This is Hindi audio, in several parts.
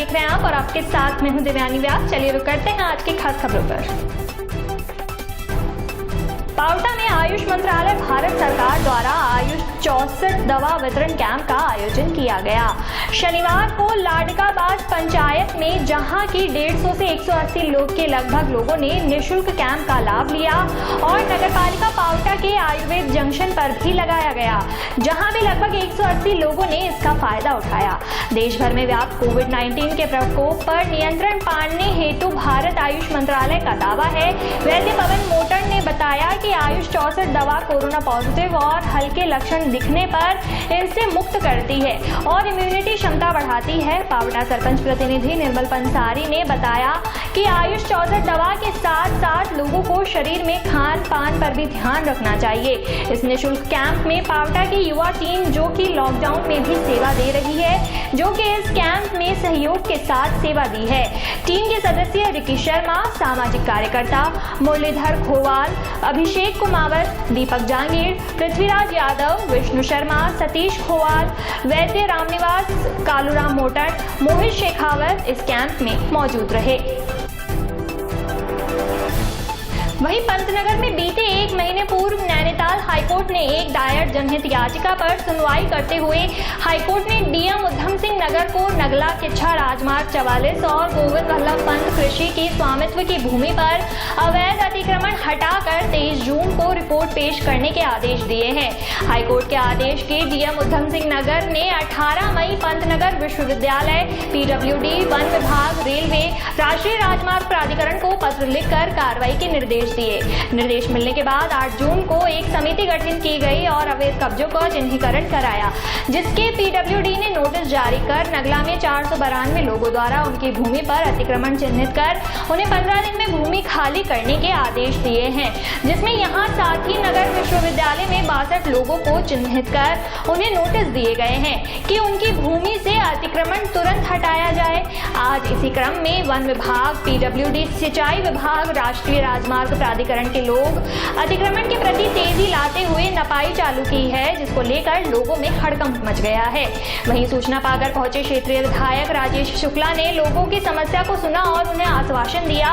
देख रहे हैं आप और आपके साथ मैं हूं देवयानी व्यास। चलिए रुक करते हैं आज की खास खबरों पर। पावटा में आयुष मंत्रालय भारत सरकार द्वारा आयुष 64 दवा वितरण कैंप का आयोजन किया गया। शनिवार को लाडकाबाद पंचायत में जहां की 150 से 180 लोग के लगभग लोगों ने निःशुल्क कैंप का लाभ लिया और नगरपालिका पावटा के आयुर्वेद जंक्शन पर भी लगाया गया, जहां भी लगभग 180 लोगों ने इसका फायदा उठाया। देश भर में व्याप्त कोविड-19 के प्रकोप पर नियंत्रण पाने हेतु भारत आयुष मंत्रालय का दावा है। वैद्य पवन मोटर ने बताया कि आयुष 64 दवा कोरोना पॉजिटिव और हल्के लक्षण दिखने पर इनसे मुक्त करती है और इम्यूनिटी क्षमता बढ़ाती है। पावटा सरपंच प्रतिनिधि निर्मल पंसारी ने बताया कि आयुष 64 दवा के साथ साथ लोगों को शरीर में खान पान पर भी ध्यान रखना चाहिए। इस निःशुल्क कैंप में पावटा की युवा टीम जो कि लॉकडाउन में भी सेवा दे रही है, जो कि इस कैंप में सहयोग के साथ सेवा दी है। टीम के सदस्य रिकी शर्मा, सामाजिक कार्यकर्ता मुरलीधर खोवाल, अभिषेक कुमावत, दीपक जांगीर, पृथ्वीराज यादव, विष्णु शर्मा, सतीश खोवाल, वैद्य रामनिवास, कालूराम मोटर, मोहित शेखावत इस कैंप में मौजूद रहे। वहीं पंतनगर में बीते 1 महीने पूर्व नैनीताल हाईकोर्ट ने एक दायर जनहित याचिका पर सुनवाई करते हुए हाईकोर्ट ने डीएम उधम सिंह नगर को नगला किच्छा राजमार्ग 44 और गोविंद वल्लभ पंत कृषि की स्वामित्व की भूमि पर अवैध अतिक्रमण हटाकर 23 जून को रिपोर्ट पेश करने के आदेश दिए हैं। हाईकोर्ट के आदेश के डीएम उधम सिंह नगर ने 18 मई पंतनगर विश्वविद्यालय, पीडब्ल्यूडी, वन विभाग, रेलवे, राष्ट्रीय राजमार्ग प्राधिकरण को पत्र लिखकर कार्रवाई के निर्देश दिए। निर्देश मिलने के बाद 8 जून को एक समिति गठित की गई और अवैध कब्जों का चिन्हीकरण कराया, जिसके पीडब्ल्यूडी ने नोटिस जारी कर नगला में 492 लोगों द्वारा उनकी भूमि पर अतिक्रमण चिन्हित कर उन्हें 15 दिन में भूमि खाली करने के आदेश दिए हैं, जिसमें यहां साथ ही नगर विश्वविद्यालय में 62 लोगों को चिन्हित कर उन्हें नोटिस दिए गए हैं कि उनकी भूमि से अतिक्रमण तुरंत हटाया जाए। आज इसी क्रम में वन विभाग, पीडब्ल्यूडी, सिंचाई विभाग, राष्ट्रीय राजमार्ग प्राधिकरण के लोग अतिक्रमण के प्रति तेजी लाते हुए नपाई चालू की है, जिसको लेकर लोगों में हड़कंप मच गया है। वहीं सूचना पाकर पहुंचे क्षेत्रीय विधायक राजेश शुक्ला ने लोगों की समस्या को सुना और उन्हें आश्वासन दिया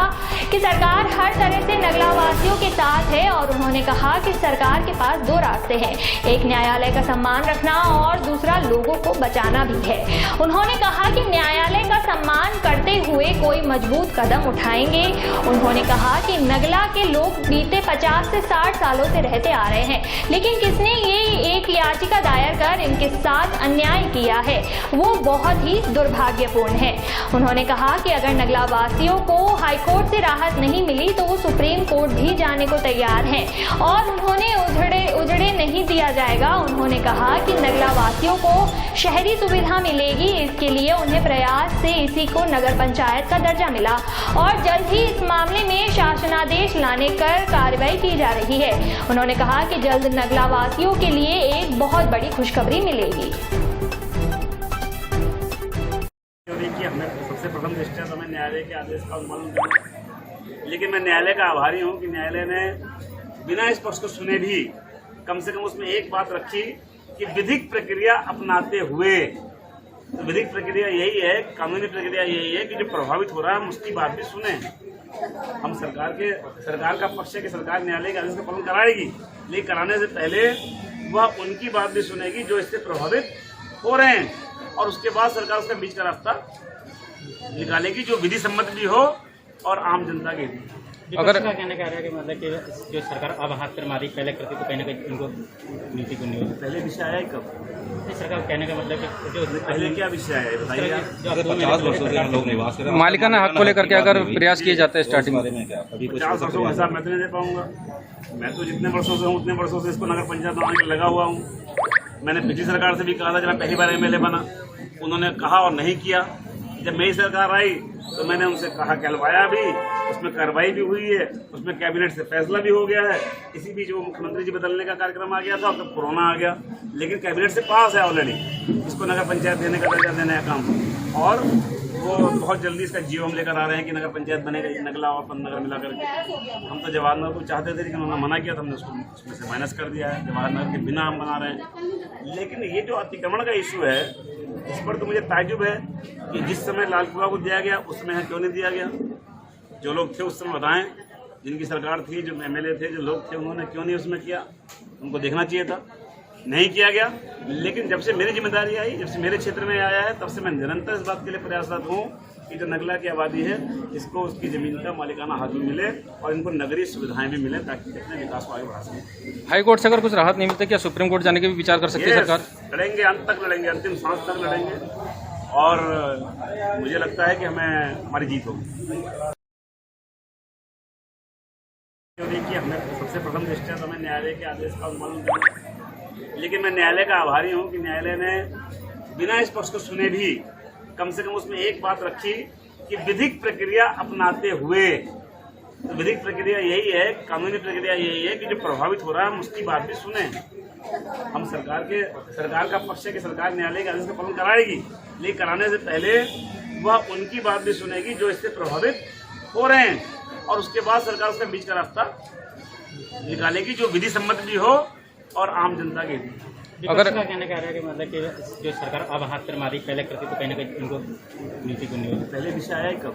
कि सरकार हर तरह से नगला वासियों के साथ है और उन्होंने कहा कि सरकार के पास 2 रास्ते हैं, एक न्यायालय का सम्मान रखना और दूसरा लोगों को बचाना भी है। उन्होंने कहा कि न्यायालय का सम्मान करते हुए कोई मजबूत कदम उठाएंगे। उन्होंने कहा कि नगला के लोग बीते 50 से 60 सालों से रहते आ रहे हैं, लेकिन किसने ये एक याचिका दायर कर इनके साथ अन्याय किया है, वो बहुत ही दुर्भाग्यपूर्ण है। उन्होंने कहा कि अगर नगला वासियों को हाईकोर्ट से राहत नहीं मिली तो वो सुप्रीम कोर्ट भी जाने को तैयार हैं और उन्होंने उजड़े नहीं दिया जाएगा। उन्होंने कहा कि नगला वासियों को शहरी सुविधा मिलेगी, इसके लिए उन्हें प्रयास से इसी को नगर पंचायत का दर्जा मिला और जल्द ही इस मामले में शासनादेश लाने कर कार्रवाई की जा रही है। उन्होंने कहा कि जल्द नगला वासियों के लिए एक बहुत बड़ी खुशखबरी मिलेगी। हमें सबसे प्रथम दृष्टया तो मैं न्यायालय के आदेश का अनुपालन करूँ, लेकिन मैं न्यायालय का आभारी हूँ कि न्यायालय ने बिना इस पक्ष को सुने भी कम से कम उसमें एक बात रखी कि विधिक प्रक्रिया अपनाते हुए, तो विधिक प्रक्रिया यही है, कानूनी प्रक्रिया यही है कि जो प्रभावित हो रहा है हम उसकी बात भी सुने। हम सरकार का पक्ष है कि सरकार न्यायालय के आदेश का पालन कराएगी, लेकिन कराने से पहले वह उनकी बात भी सुनेगी जो इससे प्रभावित हो रहे हैं और उसके बाद सरकार उसका बीच का रास्ता निकालेगी जो विधि सम्मत भी हो और आम जनता के भी। अगर का कहने का है कि मतलब कि जो सरकार अब हाथ पर मारी पहले करती तो कहीं ना कहीं इनको मिलती को नहीं होती। पहले विषय आया है कब? सरकार कहने का मतलब कि जो पहले क्या विषय है बताइए। 50 वर्षों से लोग निवास कर रहे हैं, मालिकाना हक को लेकर के अगर प्रयास किए जाते हैं स्टार्टिंग में 50 वर्षों का हिसाब मैं तो नहीं दे पाऊंगा। मैं तो जितने वर्षों से हूँ उतने वर्षों से इसको नगर पंचायत बनाने में लगा हुआ हूँ। मैंने पिछली सरकार से भी कहा था जब मैं पहली बार एमएलए बना, उन्होंने कहा और नहीं किया। जब मेरी सरकार आई तो मैंने उनसे कहा कहलवाया भी, उसमें कार्रवाई भी हुई है, उसमें कैबिनेट से फैसला भी हो गया है। इसी बीच वो मुख्यमंत्री जी बदलने का कार्यक्रम आ गया था और तब कोरोना आ गया, लेकिन कैबिनेट से पास है ऑलरेडी इसको नगर पंचायत देने का दर्जा देने का काम। और वो बहुत जल्दी इसका जीओ हम लेकर आ रहे हैं कि नगर पंचायत बनेगा नगला और पंतनगर मिला करके। हम तो जवाहरनगर को चाहते थे लेकिन उन्होंने मना किया, तो हमने उसको उसमें से माइनस कर दिया है। जवाहरनगर के बिना हम बना रहे हैं। लेकिन ये जो अतिक्रमण का इशू है, इस पर तो मुझे ताज्जुब है कि जिस समय लाल किला को दिया गया उस समय यहाँ क्यों नहीं दिया गया। जो लोग थे उस समय बताएं, जिनकी सरकार थी, जो MLA थे, जो लोग थे, उन्होंने क्यों नहीं उसमें किया। उनको देखना चाहिए था, नहीं किया गया। लेकिन जब से मेरी जिम्मेदारी आई, जब से मेरे क्षेत्र में आया है, तब से मैं निरंतर इस बात के लिए प्रयासरत हूँ कि जो नगला की आबादी है इसको उसकी ज़मीन का मालिकाना हक भी मिले और इनको नगरीय सुविधाएं भी मिले ताकि अपने विकास को आगे बढ़ा सकें। हाई कोर्ट से अगर कुछ राहत नहीं मिलती, क्या सुप्रीम कोर्ट जाने के भी विचार कर सकती है सरकार? लड़ेंगे, अंत तक लड़ेंगे, अंतिम सांस तक लड़ेंगे और मुझे लगता है कि हमें हमारी जीत होगी। देखिए, हमें सबसे प्रथम दृष्टया तो हमें न्यायालय के आदेश का अनुपालन करना, लेकिन मैं न्यायालय का आभारी हूँ कि न्यायालय ने बिना इस पक्ष को सुने भी कम से कम उसमें एक बात रखी कि विधिक प्रक्रिया अपनाते हुए, तो विधिक प्रक्रिया यही है, कानूनी प्रक्रिया यही है कि जो प्रभावित हो रहा है हम उसकी बात भी सुने। हम सरकार का पक्ष है कि सरकार न्यायालय के आदेश का पालन कराएगी, लेकिन कराने से पहले वह उनकी बात भी सुनेगी जो इससे प्रभावित हो रहे हैं, और उसके बाद सरकार उसका बीच का रास्ता निकालेगी जो विधि सम्मत भी हो और आम जनता के भी। अगर का कहना क्या है कि मतलब कि जो सरकार अब हाथ पर मारी पहले करती तो कहीं ना कहीं इनको नीति को नहीं। पहले विषय आया है कब?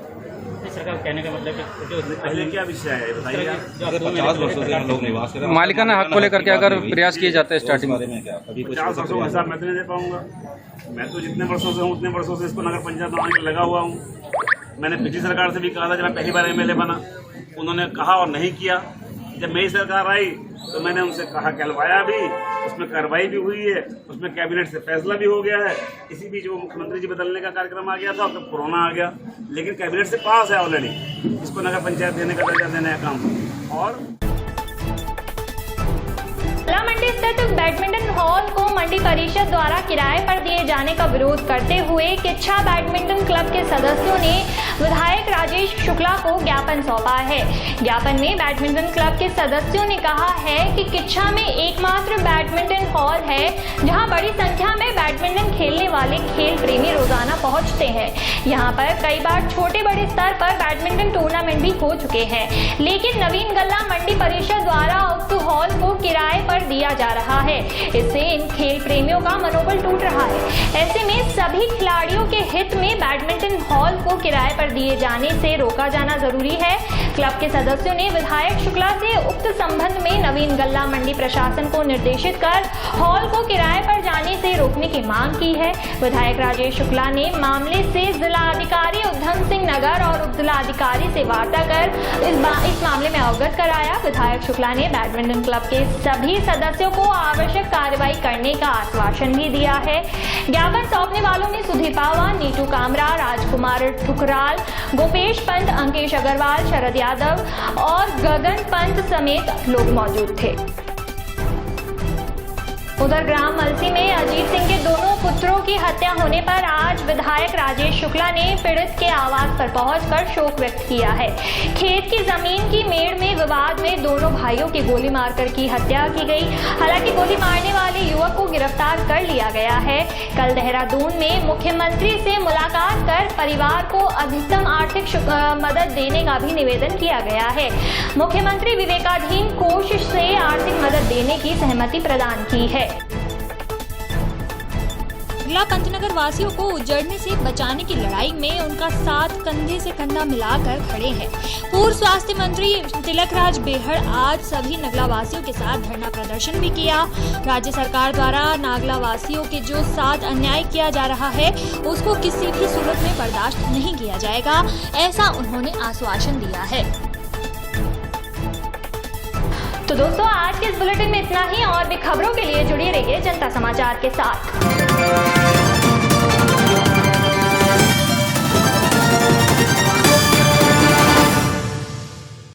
सरकार कहने का मतलब कि जो पहले क्या विषय है बताइए। 50 वर्षों से लोग निवास कर रहे हैं, मालिकाना हक को लेकर के अगर प्रयास किए जाते हैं स्टार्टिंग बारे में क्या कभी कुछ 50 वर्षों का हिसाब मैं तो नहीं दे पाऊंगा। मैं तो जितने वर्षों से हूँ उतने वर्षों से इसको नगर पंचायत बनाने में लगा हुआ हूँ। मैंने पिछली सरकार से भी कहा था जब मैं पहली बार MLA बना, उन्होंने कहा और नहीं किया। जब मेरी सरकार आई तो मैंने उनसे कहा, कहलवाया भी, उसमें कार्रवाई भी हुई है, उसमें कैबिनेट से फैसला भी हो गया है। इसी बीच वो मुख्यमंत्री जी बदलने का कार्यक्रम आ गया था और तब कोरोना आ गया, लेकिन कैबिनेट से पास है ऑलरेडी इसको नगर पंचायत देने का दर्जा देने का काम। और मंडी स्थित बैडमिंटन हॉल को मंडी परिषद द्वारा किराए पर दिए जाने का विरोध करते हुए किच्छा बैडमिंटन क्लब के सदस्यों ने विधायक राजेश शुक्ला को ज्ञापन सौंपा है। ज्ञापन में बैडमिंटन क्लब के सदस्यों ने कहा है कि किच्छा में एकमात्र बैडमिंटन हॉल है जहां बड़ी संख्या में बैडमिंटन खेलने वाले खेल प्रेमी रोजाना पहुंचते हैं। यहां पर कई बार छोटे बड़े स्तर पर बैडमिंटन टूर्नामेंट भी हो चुके हैं, लेकिन नवीन गल्ला मंडी परिषद द्वारा उक्त हॉल को किराए पर दिया जा रहा है। इससे इन खेल प्रेमियों का मनोबल टूट रहा है। ऐसे में सभी खिलाड़ियों के हित में बैडमिंटन हॉल को किराए पर दिए जाने से रोका जाना जरूरी है। क्लब के सदस्यों ने विधायक शुक्ला से उक्त संबंध में नवीन गल्ला मंडी प्रशासन को निर्देशित कर हॉल को किराए पर जाने से रोकने की मांग की है। विधायक राजेश शुक्ला ने मामले से जिलाधिकारी उधम सिंह नगर और उप जिलाधिकारी से वार्ता कर इस मामले में अवगत कराया। विधायक शुक्ला ने बैडमिंटन क्लब के सभी सदस्यों को आवश्यक कार्रवाई करने का आश्वासन भी दिया है। ज्ञापन सौंपने वालों में सुधीर पावा, नीटू कामरा, राजकुमार ठुकराल, गोपेश पंत, अंकेश अग्रवाल, शरद यादव और गगन पंत समेत लोग मौजूद थे। उधर ग्राम मलसी में अजीत सिंह के दोनों पुत्रों की हत्या होने पर आज विधायक राजेश शुक्ला ने पीड़ित के आवास पर पहुंचकर शोक व्यक्त किया है। खेत की जमीन की मेड़ में विवाद में दोनों भाइयों की गोली मारकर की हत्या की गई। हालांकि गोली मारने वाले युवक को गिरफ्तार कर लिया गया है। कल देहरादून में मुख्यमंत्री से मुलाकात कर परिवार को अधिकतम आर्थिक मदद देने का भी निवेदन किया गया है। मुख्यमंत्री विवेकाधीन कोष से आर्थिक मदद देने की सहमति प्रदान की है। जिला पंतनगर वासियों को उजड़ने से बचाने की लड़ाई में उनका साथ कंधे से कंधा मिलाकर खड़े हैं। पूर्व स्वास्थ्य मंत्री तिलकराज बेहड़ आज सभी नगला वासियों के साथ धरना प्रदर्शन भी किया। राज्य सरकार द्वारा नागला वासियों के जो साथ अन्याय किया जा रहा है उसको किसी भी सूरत में बर्दाश्त नहीं किया जाएगा, ऐसा उन्होंने आश्वासन दिया है। तो दोस्तों, आज के इस बुलेटिन में इतना ही। और भी खबरों के लिए जुड़े रहिए जनता समाचार के साथ।